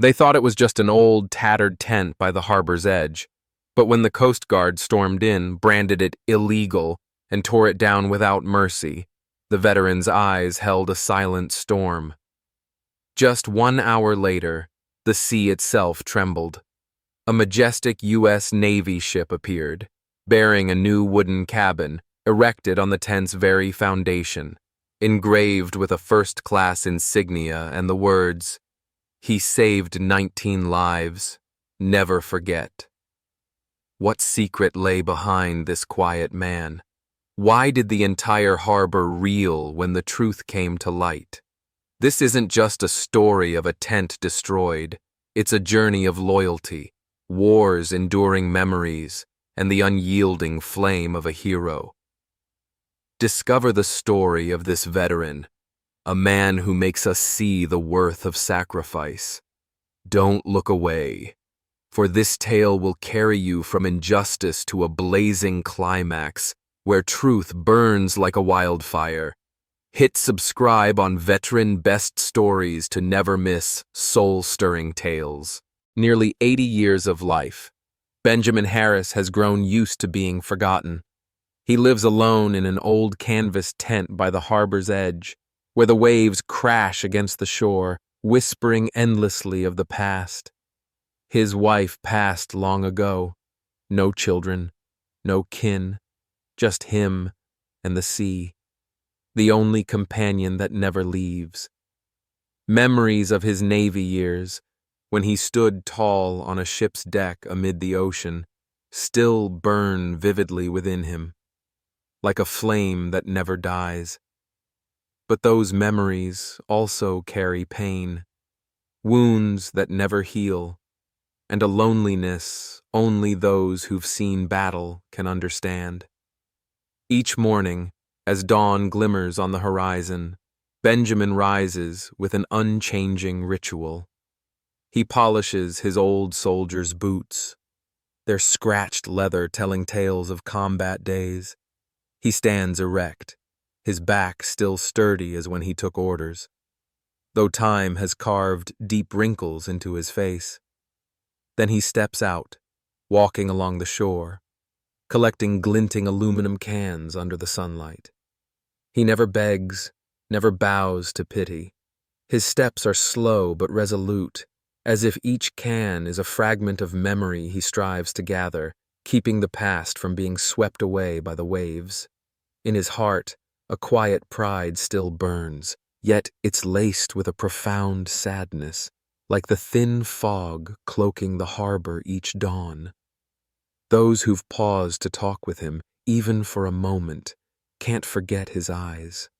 They thought it was just an old, tattered tent by the harbor's edge, but when the Coast Guard stormed in, branded it illegal, and tore it down without mercy, the veterans' eyes held a silent storm. Just 1 hour later, the sea itself trembled. A majestic U.S. Navy ship appeared, bearing a new wooden cabin, erected on the tent's very foundation, engraved with a first-class insignia and the words, "He saved 19 lives. Never forget." What secret lay behind this quiet man? Why did the entire harbor reel when the truth came to light? This isn't just a story of a tent destroyed. It's a journey of loyalty, wars enduring memories, and the unyielding flame of a hero. Discover the story of this veteran, a man who makes us see the worth of sacrifice. Don't look away, for this tale will carry you from injustice to a blazing climax where truth burns like a wildfire. Hit subscribe on Veteran Best Stories to never miss soul-stirring tales. Nearly 80 years of life, Benjamin Harris has grown used to being forgotten. He lives alone in an old canvas tent by the harbor's edge, where the waves crash against the shore, whispering endlessly of the past. His wife passed long ago. No children, no kin, just him and the sea, the only companion that never leaves. Memories of his Navy years, when he stood tall on a ship's deck amid the ocean, still burn vividly within him, like a flame that never dies. But those memories also carry pain, wounds that never heal, and a loneliness only those who've seen battle can understand. Each morning, as dawn glimmers on the horizon, Benjamin rises with an unchanging ritual. He polishes his old soldier's boots, their scratched leather telling tales of combat days. He stands erect, his back still sturdy as when he took orders, though time has carved deep wrinkles into his face. Then he steps out, walking along the shore, collecting glinting aluminum cans under the sunlight. He never begs, never bows to pity. His steps are slow but resolute, as if each can is a fragment of memory he strives to gather, keeping the past from being swept away by the waves. In his heart, a quiet pride still burns, yet it's laced with a profound sadness, like the thin fog cloaking the harbor each dawn. Those who've paused to talk with him, even for a moment, can't forget his eyes.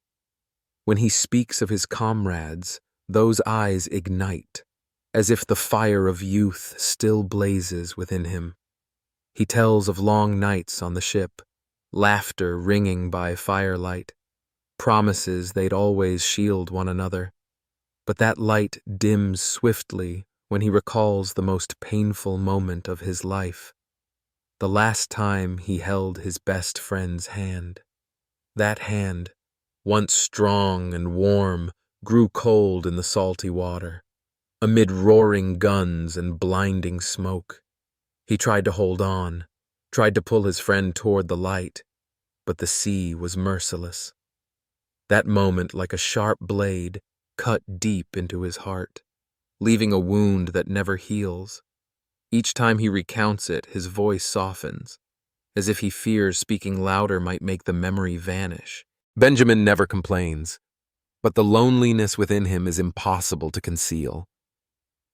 When he speaks of his comrades, those eyes ignite, as if the fire of youth still blazes within him. He tells of long nights on the ship, laughter ringing by firelight, promises they'd always shield one another. But that light dims swiftly when he recalls the most painful moment of his life, the last time he held his best friend's hand. That hand, once strong and warm, grew cold in the salty water. Amid roaring guns and blinding smoke, he tried to hold on, tried to pull his friend toward the light, but the sea was merciless. That moment, like a sharp blade, cut deep into his heart, leaving a wound that never heals. Each time he recounts it, his voice softens, as if he fears speaking louder might make the memory vanish. Benjamin never complains, but the loneliness within him is impossible to conceal.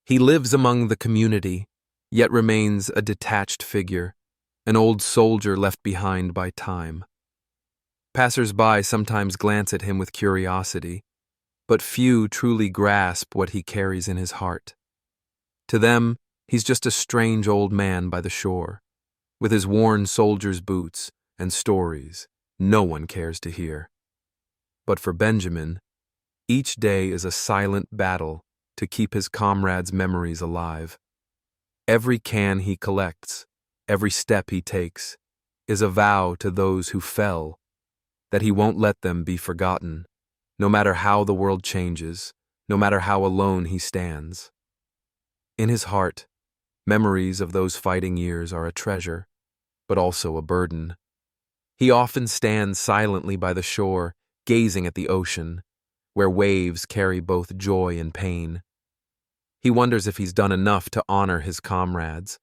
He lives among the community, yet remains a detached figure, an old soldier left behind by time. Passers-by sometimes glance at him with curiosity, but few truly grasp what he carries in his heart. To them, he's just a strange old man by the shore, with his worn soldier's boots and stories no one cares to hear. But for Benjamin, each day is a silent battle to keep his comrades' memories alive. Every can he collects, every step he takes, is a vow to those who fell, that he won't let them be forgotten, no matter how the world changes, no matter how alone he stands. In his heart, memories of those fighting years are a treasure, but also a burden. He often stands silently by the shore, gazing at the ocean, where waves carry both joy and pain. He wonders if he's done enough to honor his comrades,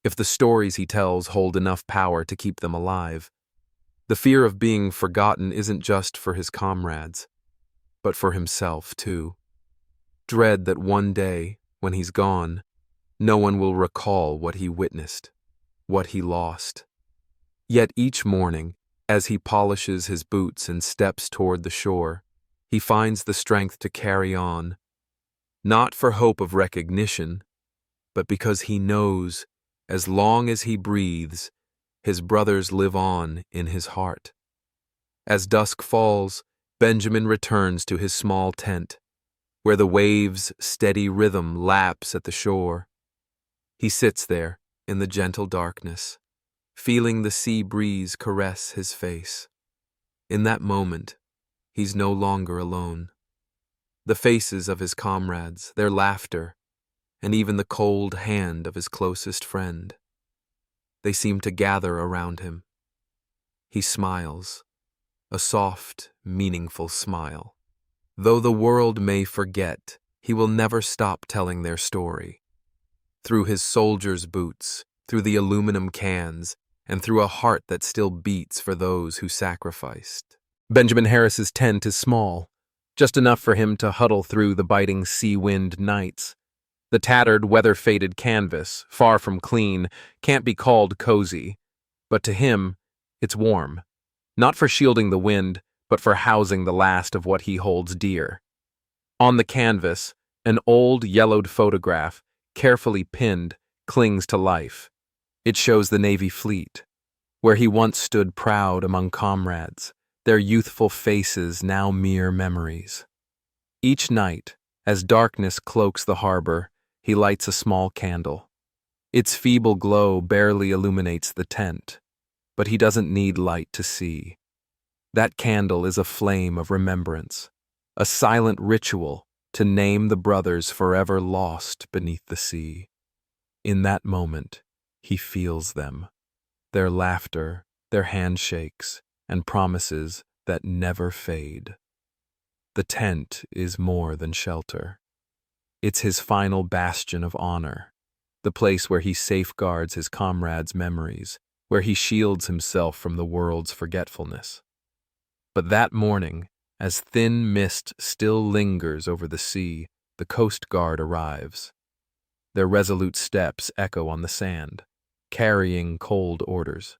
if the stories he tells hold enough power to keep them alive. The fear of being forgotten isn't just for his comrades, but for himself, too. Dread that one day, when he's gone, no one will recall what he witnessed, what he lost. Yet each morning, as he polishes his boots and steps toward the shore, he finds the strength to carry on, not for hope of recognition, but because he knows, as long as he breathes, his brothers live on in his heart. As dusk falls, Benjamin returns to his small tent, where the waves' steady rhythm laps at the shore. He sits there in the gentle darkness, feeling the sea breeze caress his face. In that moment, he's no longer alone. The faces of his comrades, their laughter, and even the cold hand of his closest friend, they seem to gather around him. He smiles, a soft, meaningful smile. Though the world may forget, he will never stop telling their story. Through his soldier's boots, through the aluminum cans, and through a heart that still beats for those who sacrificed. Benjamin Harris's tent is small, just enough for him to huddle through the biting sea wind nights. The tattered, weather-faded canvas, far from clean, can't be called cozy, but to him, it's warm. Not for shielding the wind, but for housing the last of what he holds dear. On the canvas, an old, yellowed photograph, carefully pinned, clings to life. It shows the Navy fleet, where he once stood proud among comrades, their youthful faces now mere memories. Each night, as darkness cloaks the harbor, he lights a small candle. Its feeble glow barely illuminates the tent, but he doesn't need light to see. That candle is a flame of remembrance, a silent ritual to name the brothers forever lost beneath the sea. In that moment, he feels them, their laughter, their handshakes, and promises that never fade. The tent is more than shelter. It's his final bastion of honor, the place where he safeguards his comrades' memories, where he shields himself from the world's forgetfulness. But that morning, as thin mist still lingers over the sea, the Coast Guard arrives. Their resolute steps echo on the sand, carrying cold orders.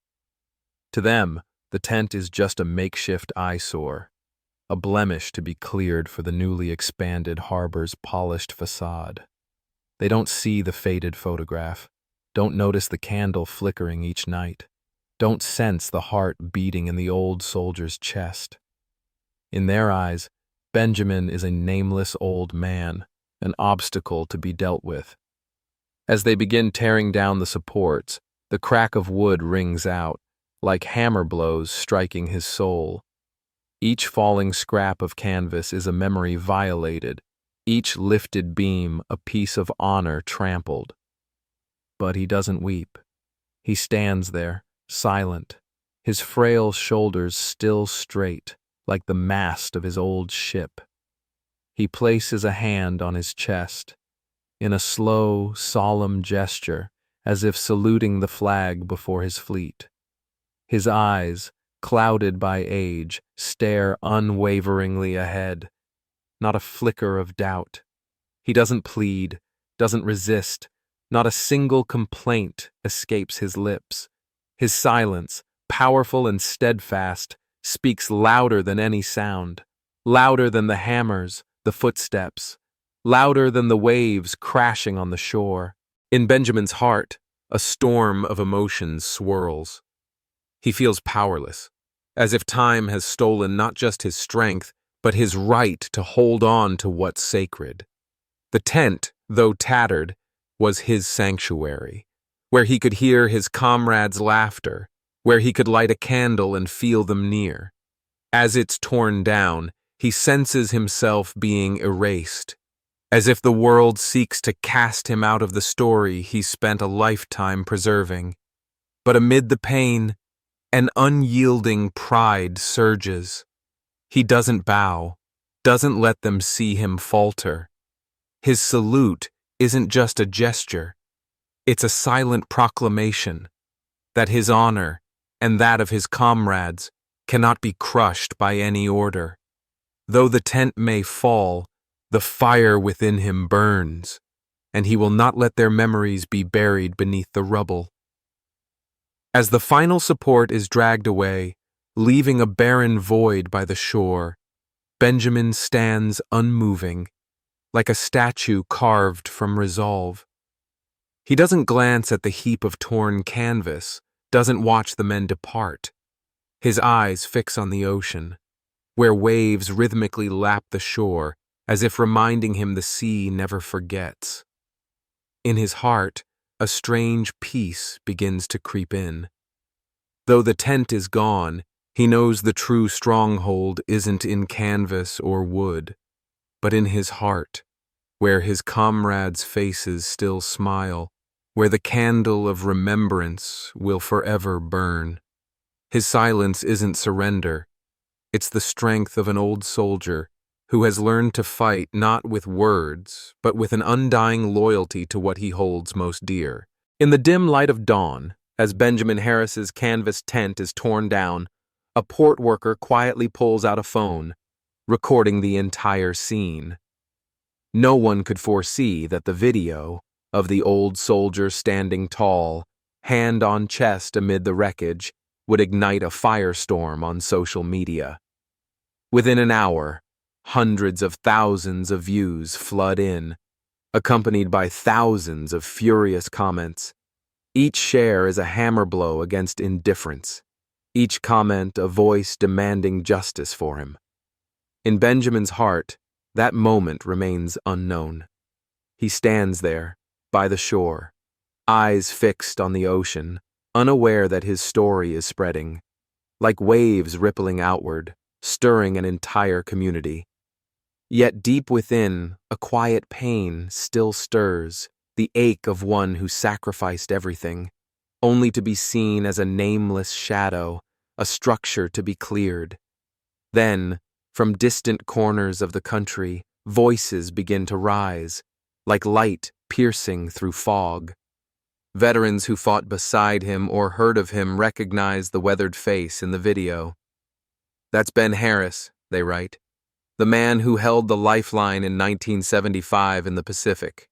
To them, the tent is just a makeshift eyesore, a blemish to be cleared for the newly expanded harbor's polished facade. They don't see the faded photograph, don't notice the candle flickering each night, don't sense the heart beating in the old soldier's chest. In their eyes, Benjamin is a nameless old man, an obstacle to be dealt with. As they begin tearing down the supports, the crack of wood rings out, like hammer blows striking his soul. Each falling scrap of canvas is a memory violated, each lifted beam a piece of honor trampled. But he doesn't weep. He stands there, silent, his frail shoulders still straight, like the mast of his old ship. He places a hand on his chest, in a slow, solemn gesture, as if saluting the flag before his fleet. His eyes, clouded by age, stare unwaveringly ahead, not a flicker of doubt. He doesn't plead, doesn't resist, not a single complaint escapes his lips. His silence, powerful and steadfast, speaks louder than any sound, louder than the hammers, the footsteps, louder than the waves crashing on the shore. In Benjamin's heart, a storm of emotions swirls. He feels powerless, as if time has stolen not just his strength, but his right to hold on to what's sacred. The tent, though tattered, was his sanctuary, where he could hear his comrades' laughter, where he could light a candle and feel them near. As it's torn down, he senses himself being erased, as if the world seeks to cast him out of the story he spent a lifetime preserving. But amid the pain, an unyielding pride surges. He doesn't bow, doesn't let them see him falter. His salute isn't just a gesture, it's a silent proclamation that his honor and that of his comrades cannot be crushed by any order. Though the tent may fall, the fire within him burns, and he will not let their memories be buried beneath the rubble. As the final support is dragged away, leaving a barren void by the shore, Benjamin stands unmoving, like a statue carved from resolve. He doesn't glance at the heap of torn canvas, doesn't watch the men depart. His eyes fix on the ocean, where waves rhythmically lap the shore, as if reminding him the sea never forgets. In his heart, a strange peace begins to creep in. Though the tent is gone, he knows the true stronghold isn't in canvas or wood, but in his heart, where his comrades' faces still smile, where the candle of remembrance will forever burn. His silence isn't surrender, it's the strength of an old soldier who has learned to fight not with words, but with an undying loyalty to what he holds most dear. In the dim light of dawn, as Benjamin Harris's canvas tent is torn down, a port worker quietly pulls out a phone, recording the entire scene. No one could foresee that the video of the old soldier standing tall, hand on chest amid the wreckage, would ignite a firestorm on social media. Within an hour, hundreds of thousands of views flood in, accompanied by thousands of furious comments. Each share is a hammer blow against indifference, each comment a voice demanding justice for him. In Benjamin's heart, that moment remains unknown. He stands there, by the shore, eyes fixed on the ocean, unaware that his story is spreading, like waves rippling outward, stirring an entire community. Yet deep within, a quiet pain still stirs, the ache of one who sacrificed everything, only to be seen as a nameless shadow, a structure to be cleared. Then, from distant corners of the country, voices begin to rise, like light piercing through fog. Veterans who fought beside him or heard of him recognize the weathered face in the video. "That's Ben Harris," they write, "the man who held the lifeline in 1975 in the Pacific.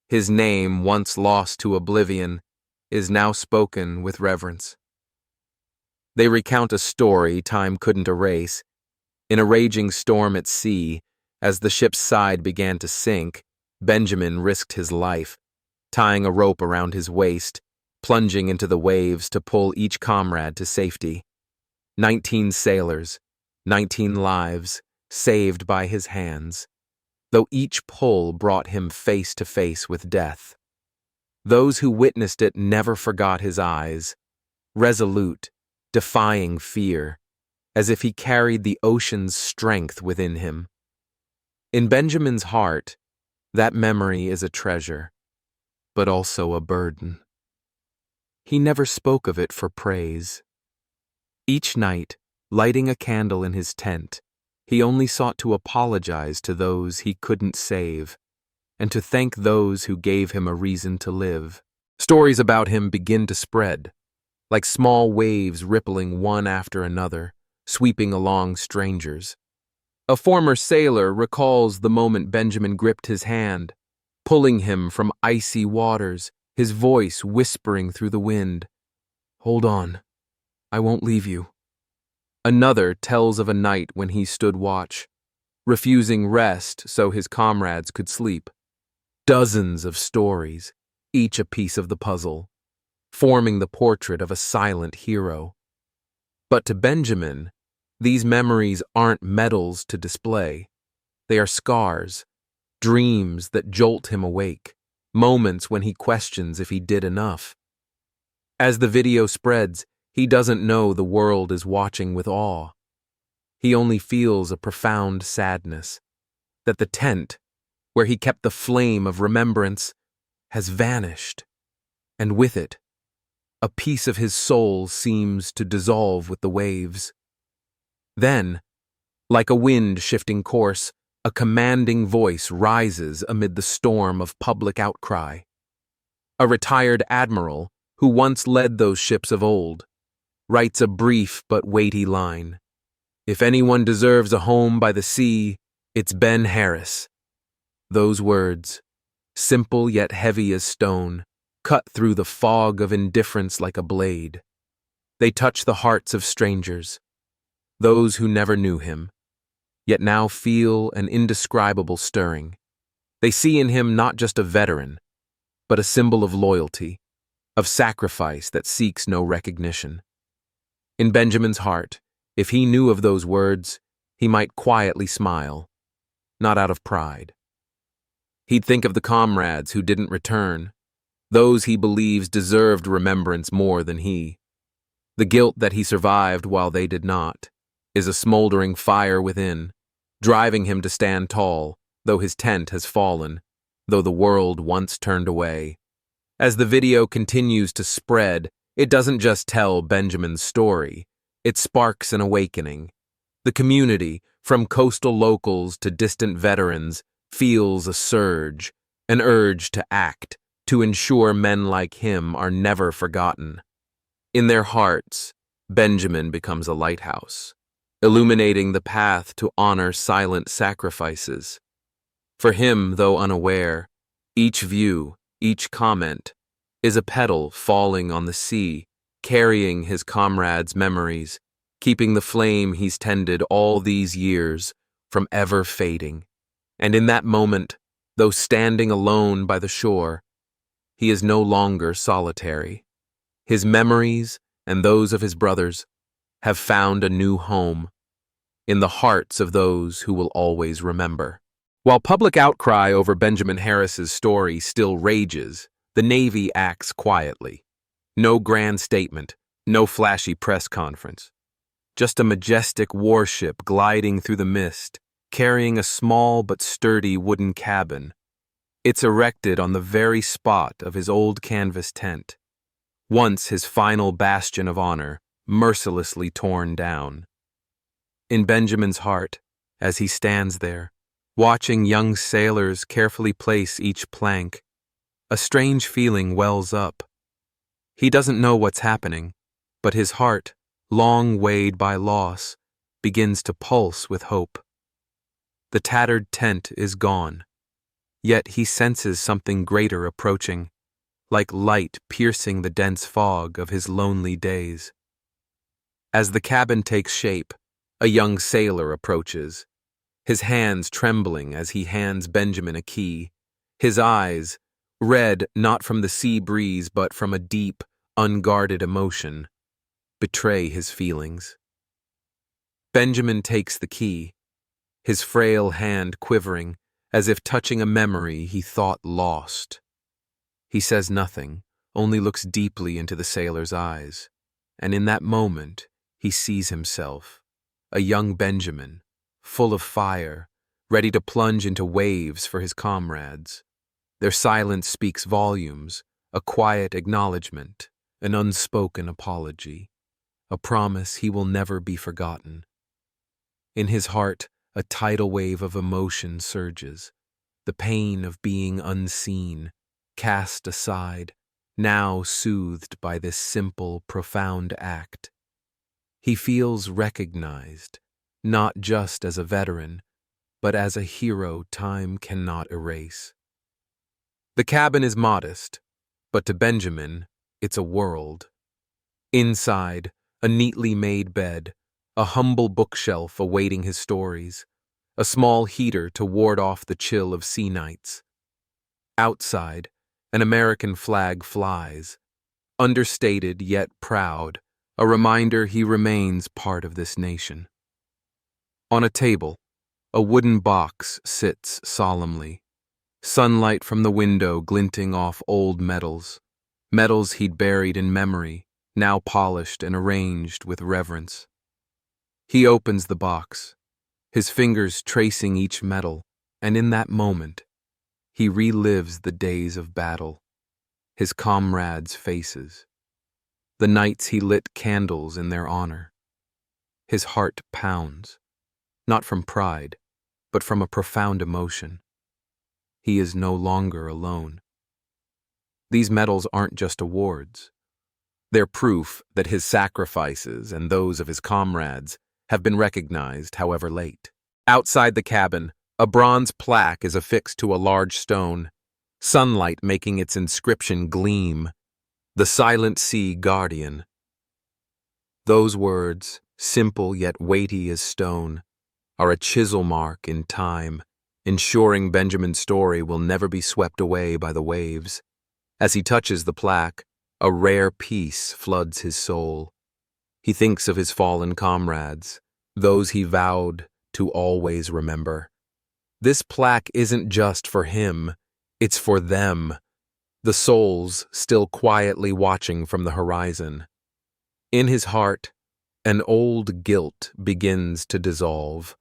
His name, once lost to oblivion, is now spoken with reverence." They recount a story time couldn't erase. In a raging storm at sea, as the ship's side began to sink, Benjamin risked his life, tying a rope around his waist, plunging into the waves to pull each comrade to safety. 19 sailors, 19 lives, saved by his hands, though each pull brought him face to face with death. Those who witnessed it never forgot his eyes, resolute, defying fear, as if he carried the ocean's strength within him. In Benjamin's heart, that memory is a treasure, but also a burden. He never spoke of it for praise. Each night, lighting a candle in his tent, he only sought to apologize to those he couldn't save, and to thank those who gave him a reason to live. Stories about him begin to spread, like small waves rippling one after another, sweeping along strangers. A former sailor recalls the moment Benjamin gripped his hand, pulling him from icy waters, his voice whispering through the wind, "Hold on, I won't leave you." Another tells of a night when he stood watch, refusing rest so his comrades could sleep. Dozens of stories, each a piece of the puzzle, forming the portrait of a silent hero. But to Benjamin, these memories aren't medals to display. They are scars, dreams that jolt him awake, moments when he questions if he did enough. As the video spreads, he doesn't know the world is watching with awe. He only feels a profound sadness that the tent, where he kept the flame of remembrance, has vanished, and with it, a piece of his soul seems to dissolve with the waves. Then, like a wind shifting course, a commanding voice rises amid the storm of public outcry. A retired admiral, who once led those ships of old, writes a brief but weighty line. If anyone deserves a home by the sea, it's Ben Harris. Those words, simple yet heavy as stone, cut through the fog of indifference like a blade. They touch the hearts of strangers, those who never knew him, yet now feel an indescribable stirring. They see in him not just a veteran, but a symbol of loyalty, of sacrifice that seeks no recognition. In Benjamin's heart, if he knew of those words, he might quietly smile, not out of pride. He'd think of the comrades who didn't return, those he believes deserved remembrance more than he. The guilt that he survived while they did not is a smoldering fire within, driving him to stand tall, though his tent has fallen, though the world once turned away. As the video continues to spread, it doesn't just tell Benjamin's story, it sparks an awakening. The community, from coastal locals to distant veterans, feels a surge, an urge to act, to ensure men like him are never forgotten. In their hearts, Benjamin becomes a lighthouse, illuminating the path to honor silent sacrifices. For him, though unaware, each view, each comment, is a petal falling on the sea, carrying his comrades' memories, keeping the flame he's tended all these years from ever fading. And in that moment, though standing alone by the shore, he is no longer solitary. His memories, and those of his brothers, have found a new home in the hearts of those who will always remember. While public outcry over Benjamin Harris's story still rages, the Navy acts quietly. No grand statement, no flashy press conference. Just a majestic warship gliding through the mist, carrying a small but sturdy wooden cabin. It's erected on the very spot of his old canvas tent, once his final bastion of honor, mercilessly torn down. In Benjamin's heart, as he stands there, watching young sailors carefully place each plank, a strange feeling wells up. He doesn't know what's happening, but his heart, long weighed by loss, begins to pulse with hope. The tattered tent is gone, yet he senses something greater approaching, like light piercing the dense fog of his lonely days. As the cabin takes shape, a young sailor approaches, his hands trembling as he hands Benjamin a key, his eyes, red not from the sea breeze but from a deep, unguarded emotion, betray his feelings. Benjamin takes the key, his frail hand quivering, as if touching a memory he thought lost. He says nothing, only looks deeply into the sailor's eyes, and in that moment he sees himself, a young Benjamin, full of fire, ready to plunge into waves for his comrades. Their silence speaks volumes, a quiet acknowledgement, an unspoken apology, a promise he will never be forgotten. In his heart, a tidal wave of emotion surges, the pain of being unseen, cast aside, now soothed by this simple, profound act. He feels recognized, not just as a veteran, but as a hero time cannot erase. The cabin is modest, but to Benjamin, it's a world. Inside, a neatly made bed, a humble bookshelf awaiting his stories, a small heater to ward off the chill of sea nights. Outside, an American flag flies, understated yet proud, a reminder he remains part of this nation. On a table, a wooden box sits solemnly, sunlight from the window glinting off old medals, medals he'd buried in memory, now polished and arranged with reverence. He opens the box, his fingers tracing each medal, and in that moment, he relives the days of battle, his comrades' faces, the nights he lit candles in their honor. His heart pounds, not from pride, but from a profound emotion. He is no longer alone. These medals aren't just awards. They're proof that his sacrifices and those of his comrades have been recognized, however late. Outside the cabin, a bronze plaque is affixed to a large stone, sunlight making its inscription gleam, "The Silent Sea Guardian." Those words, simple yet weighty as stone, are a chisel mark in time, ensuring Benjamin's story will never be swept away by the waves. As he touches the plaque, a rare peace floods his soul. He thinks of his fallen comrades, those he vowed to always remember. This plaque isn't just for him, it's for them, the souls still quietly watching from the horizon. In his heart, an old guilt begins to dissolve.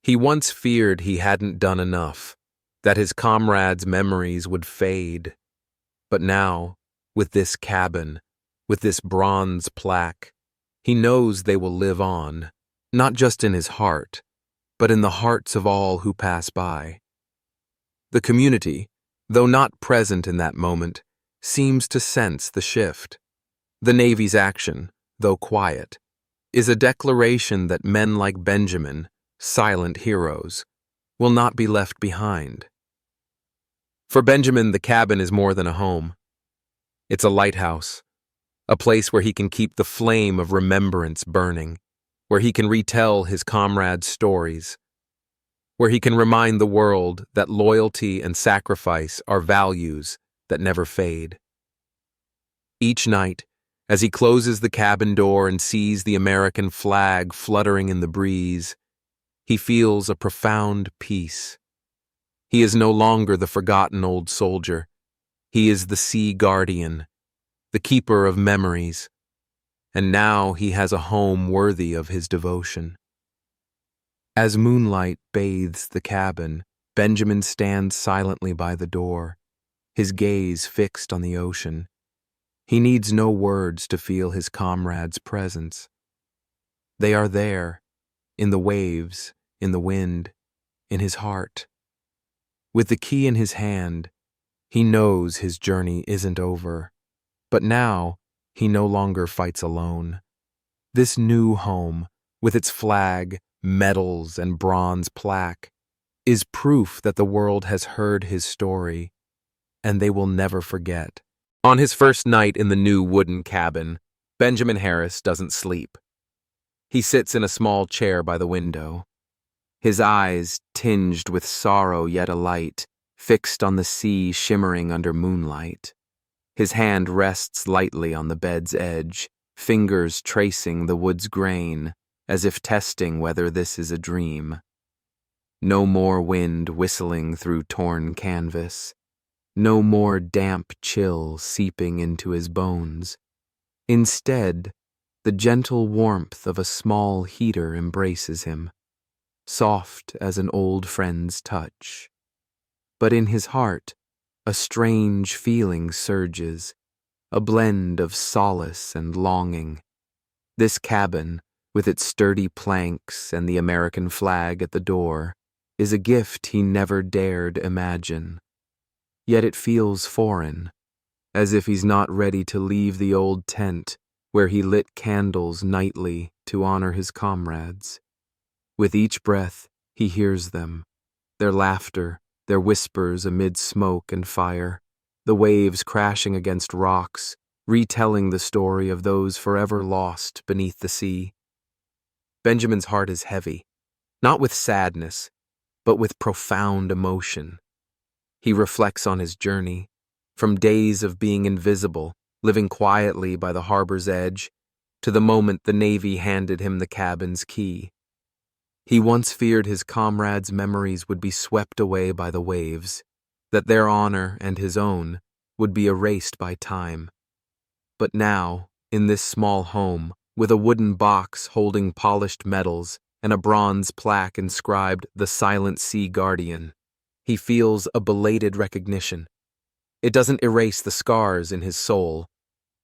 He once feared he hadn't done enough, that his comrades' memories would fade. But now, with this cabin, with this bronze plaque, he knows they will live on, not just in his heart, but in the hearts of all who pass by. The community, though not present in that moment, seems to sense the shift. The Navy's action, though quiet, is a declaration that men like Benjamin, silent heroes, will not be left behind. For Benjamin, the cabin is more than a home. It's a lighthouse, a place where he can keep the flame of remembrance burning, where he can retell his comrades' stories, where he can remind the world that loyalty and sacrifice are values that never fade. Each night, as he closes the cabin door and sees the American flag fluttering in the breeze, he feels a profound peace. He is no longer the forgotten old soldier. He is the sea guardian, the keeper of memories, and now he has a home worthy of his devotion. As moonlight bathes the cabin, Benjamin stands silently by the door, his gaze fixed on the ocean. He needs no words to feel his comrades' presence. They are there, in the waves, in the wind, in his heart. With the key in his hand, he knows his journey isn't over, but now he no longer fights alone. This new home, with its flag, medals, and bronze plaque, is proof that the world has heard his story, and they will never forget. On his first night in the new wooden cabin, Benjamin Harris doesn't sleep. He sits in a small chair by the window, his eyes tinged with sorrow yet alight, fixed on the sea shimmering under moonlight. His hand rests lightly on the bed's edge, fingers tracing the wood's grain, as if testing whether this is a dream. No more wind whistling through torn canvas. No more damp chill seeping into his bones. Instead, the gentle warmth of a small heater embraces him, soft as an old friend's touch. But in his heart, a strange feeling surges, a blend of solace and longing. This cabin, with its sturdy planks and the American flag at the door, is a gift he never dared imagine. Yet it feels foreign, as if he's not ready to leave the old tent where he lit candles nightly to honor his comrades. With each breath, he hears them, their laughter, their whispers amid smoke and fire, the waves crashing against rocks, retelling the story of those forever lost beneath the sea. Benjamin's heart is heavy, not with sadness, but with profound emotion. He reflects on his journey, from days of being invisible, living quietly by the harbor's edge, to the moment the Navy handed him the cabin's key. He once feared his comrades' memories would be swept away by the waves, that their honor and his own would be erased by time. But now, in this small home, with a wooden box holding polished medals and a bronze plaque inscribed "The Silent Sea Guardian," He feels a belated recognition. It doesn't erase the scars in his soul,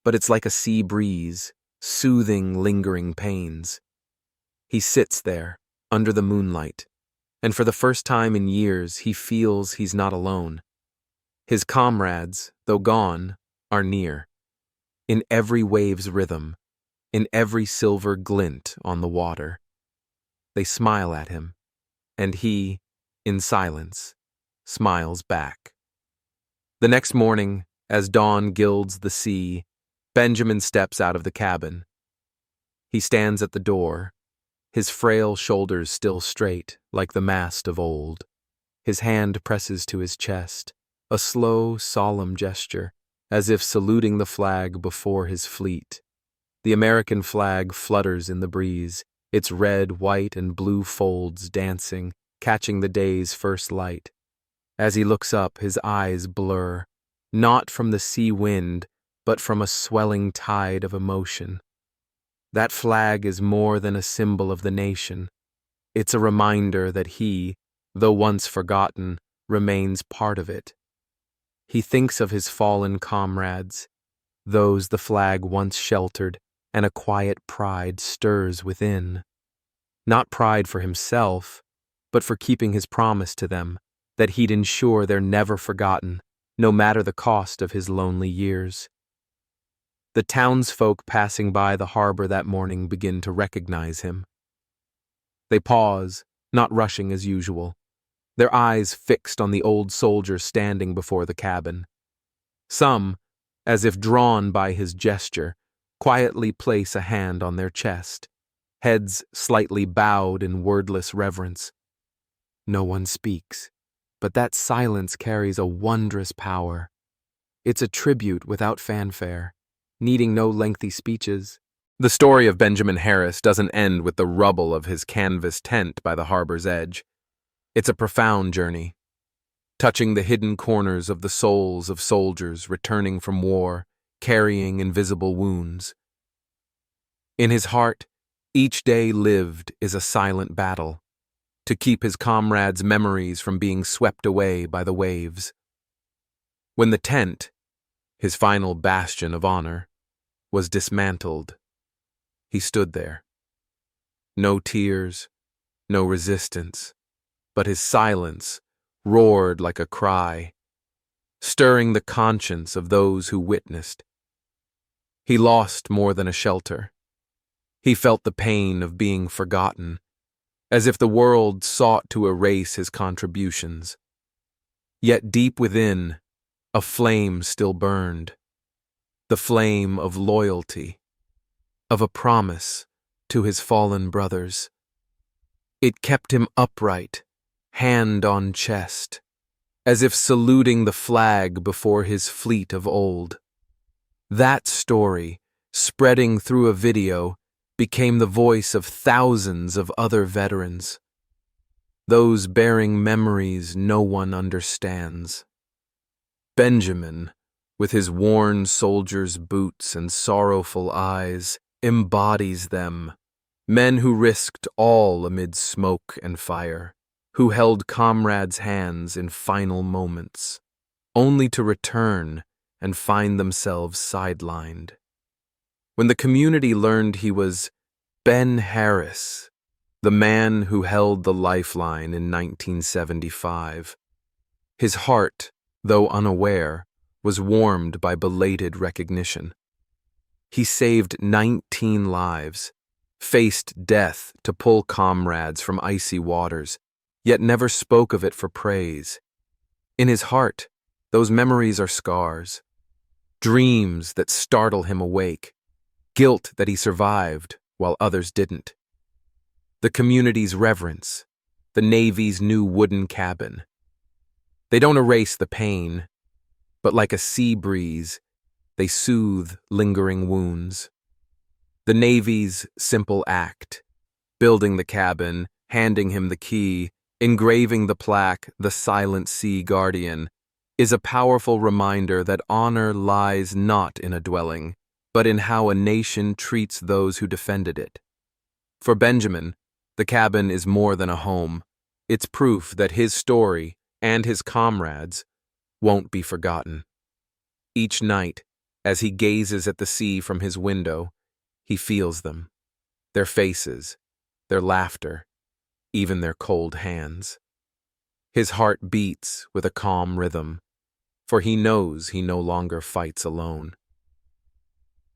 but it's like a sea breeze, soothing lingering pains. He sits there, under the moonlight, and for the first time in years he feels he's not alone. His comrades, though gone, are near. In every wave's rhythm, in every silver glint on the water. They smile at him, and he, in silence, smiles back. The next morning, as dawn gilds the sea, Benjamin steps out of the cabin. He stands at the door, his frail shoulders still straight, like the mast of old. His hand presses to his chest, a slow, solemn gesture, as if saluting the flag before his fleet. The American flag flutters in the breeze, its red, white, and blue folds dancing, catching the day's first light. As he looks up, his eyes blur, not from the sea wind, but from a swelling tide of emotion. That flag is more than a symbol of the nation. It's a reminder that he, though once forgotten, remains part of it. He thinks of his fallen comrades, those the flag once sheltered, and a quiet pride stirs within. Not pride for himself, but for keeping his promise to them, that he'd ensure they're never forgotten, no matter the cost of his lonely years. The townsfolk passing by the harbor that morning begin to recognize him. They pause, not rushing as usual, their eyes fixed on the old soldier standing before the cabin. Some, as if drawn by his gesture, quietly place a hand on their chest, heads slightly bowed in wordless reverence. No one speaks, but that silence carries a wondrous power. It's a tribute without fanfare, needing no lengthy speeches. The story of Benjamin Harris doesn't end with the rubble of his canvas tent by the harbor's edge. It's a profound journey, touching the hidden corners of the souls of soldiers returning from war, carrying invisible wounds. In his heart, each day lived is a silent battle, to keep his comrades' memories from being swept away by the waves. When the tent, his final bastion of honor, was dismantled, he stood there. No tears, no resistance, but his silence roared like a cry, stirring the conscience of those who witnessed. He lost more than a shelter. He felt the pain of being forgotten, as if the world sought to erase his contributions. Yet deep within, a flame still burned, the flame of loyalty, of a promise to his fallen brothers. It kept him upright, hand on chest, as if saluting the flag before his fleet of old. That story, spreading through a video, became the voice of thousands of other veterans, those bearing memories no one understands. Benjamin, with his worn soldier's boots and sorrowful eyes, embodies them, men who risked all amid smoke and fire, who held comrades' hands in final moments, only to return and find themselves sidelined. When the community learned he was Ben Harris, the man who held the lifeline in 1975, his heart, though unaware, was warmed by belated recognition. He saved 19 lives, faced death to pull comrades from icy waters, yet never spoke of it for praise. In his heart, those memories are scars, dreams that startle him awake, guilt that he survived while others didn't. The community's reverence, the Navy's new wooden cabin. They don't erase the pain, but like a sea breeze, they soothe lingering wounds. The Navy's simple act, building the cabin, handing him the key, engraving the plaque, "The Silent Sea Guardian," is a powerful reminder that honor lies not in a dwelling, but in how a nation treats those who defended it. For Benjamin, the cabin is more than a home. It's proof that his story, and his comrades won't be forgotten. Each night, as he gazes at the sea from his window, he feels them, their faces, their laughter, even their cold hands. His heart beats with a calm rhythm, for he knows he no longer fights alone.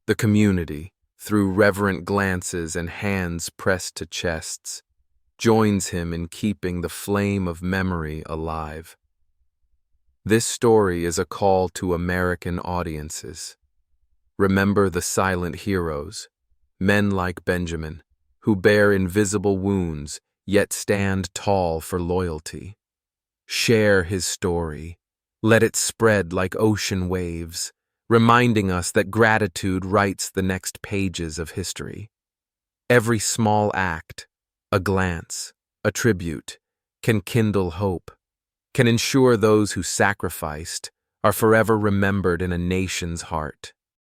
The community, through reverent glances and hands pressed to chests, joins him in keeping the flame of memory alive. This story is a call to American audiences. Remember the silent heroes, men like Benjamin, who bear invisible wounds yet stand tall for loyalty. Share his story. Let it spread like ocean waves, reminding us that gratitude writes the next pages of history. Every small act, a glance, a tribute, can kindle hope, can ensure those who sacrificed are forever remembered in a nation's heart.